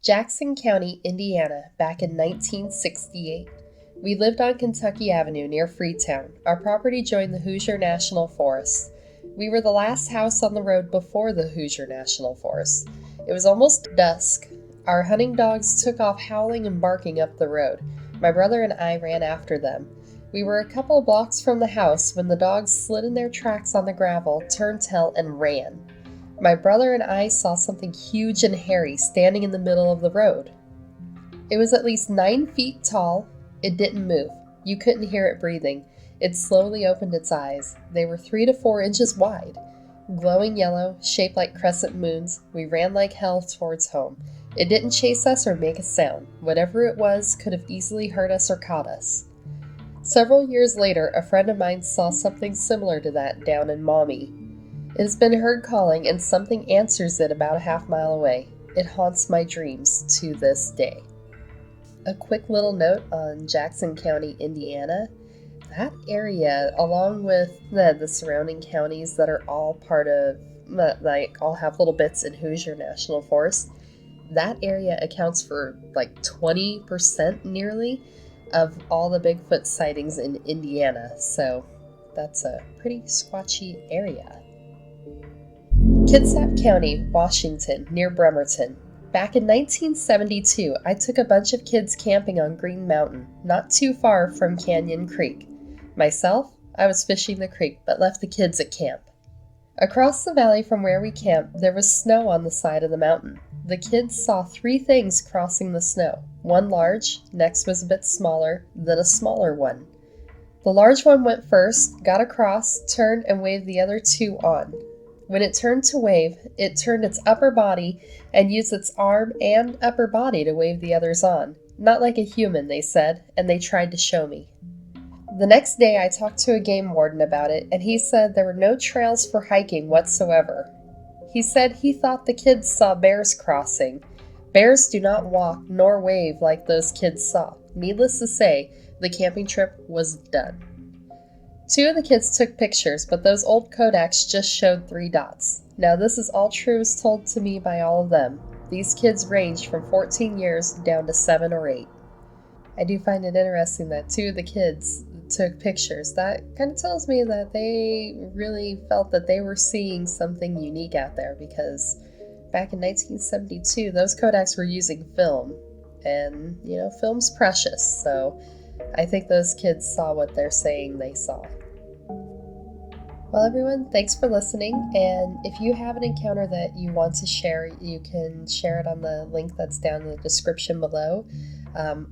Jackson County, Indiana, back in 1968. We lived on Kentucky Avenue near Freetown. Our property joined the Hoosier National Forest. We were the last house on the road before the Hoosier National Forest. It was almost dusk. Our hunting dogs took off howling and barking up the road. My brother and I ran after them. We were a couple of blocks from the house when the dogs slid in their tracks on the gravel, turned tail, and ran. My brother and I saw something huge and hairy standing in the middle of the road. It was at least 9 feet tall. It didn't move. You couldn't hear it breathing. It slowly opened its eyes. They were 3 to 4 inches wide. Glowing yellow, shaped like crescent moons, we ran like hell towards home. It didn't chase us or make a sound. Whatever it was could have easily hurt us or caught us. Several years later, a friend of mine saw something similar to that down in Maumee. It has been heard calling, and something answers it about a half-mile away. It haunts my dreams to this day. A quick little note on Jackson County, Indiana. That area, along with the surrounding counties that are all part of, all have little bits in Hoosier National Forest, that area accounts for like 20% nearly of all the Bigfoot sightings in Indiana. So that's a pretty squatchy area. Kitsap County, Washington, near Bremerton. Back in 1972, I took a bunch of kids camping on Green Mountain, not too far from Canyon Creek. Myself, I was fishing the creek, but left the kids at camp. Across the valley from where we camped, there was snow on the side of the mountain. The kids saw 3 things crossing the snow. One large, next was a bit smaller, then a smaller one. The large one went first, got across, turned, and waved the other 2 on. When it turned to wave, it turned its upper body and used its arm and upper body to wave the others on. Not like a human, they said, and they tried to show me. The next day I talked to a game warden about it, and he said there were no trails for hiking whatsoever. He said he thought the kids saw bears crossing. Bears do not walk nor wave like those kids saw. Needless to say, the camping trip was done. 2 of the kids took pictures, but those old Kodaks just showed 3 dots. Now this is all true as told to me by all of them. These kids ranged from 14 years down to 7 or 8. I do find it interesting that 2 of the kids took pictures. That kind of tells me that they really felt that they were seeing something unique out there, because back in 1972, those Kodaks were using film, and film's precious, so I think those kids saw what they're saying they saw. Well, everyone, thanks for listening, and if you have an encounter that you want to share, you can share it on the link that's down in the description below,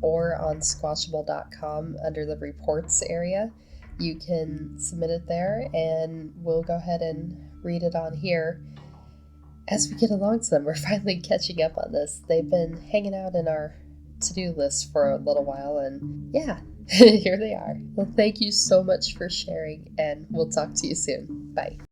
or on squatchable.com under the reports area. You can submit it there, and we'll go ahead and read it on here as we get along to them. We're finally catching up on this. They've been hanging out in our to-do list for a little while, and yeah, here they are. Well, thank you so much for sharing, and we'll talk to you soon. Bye.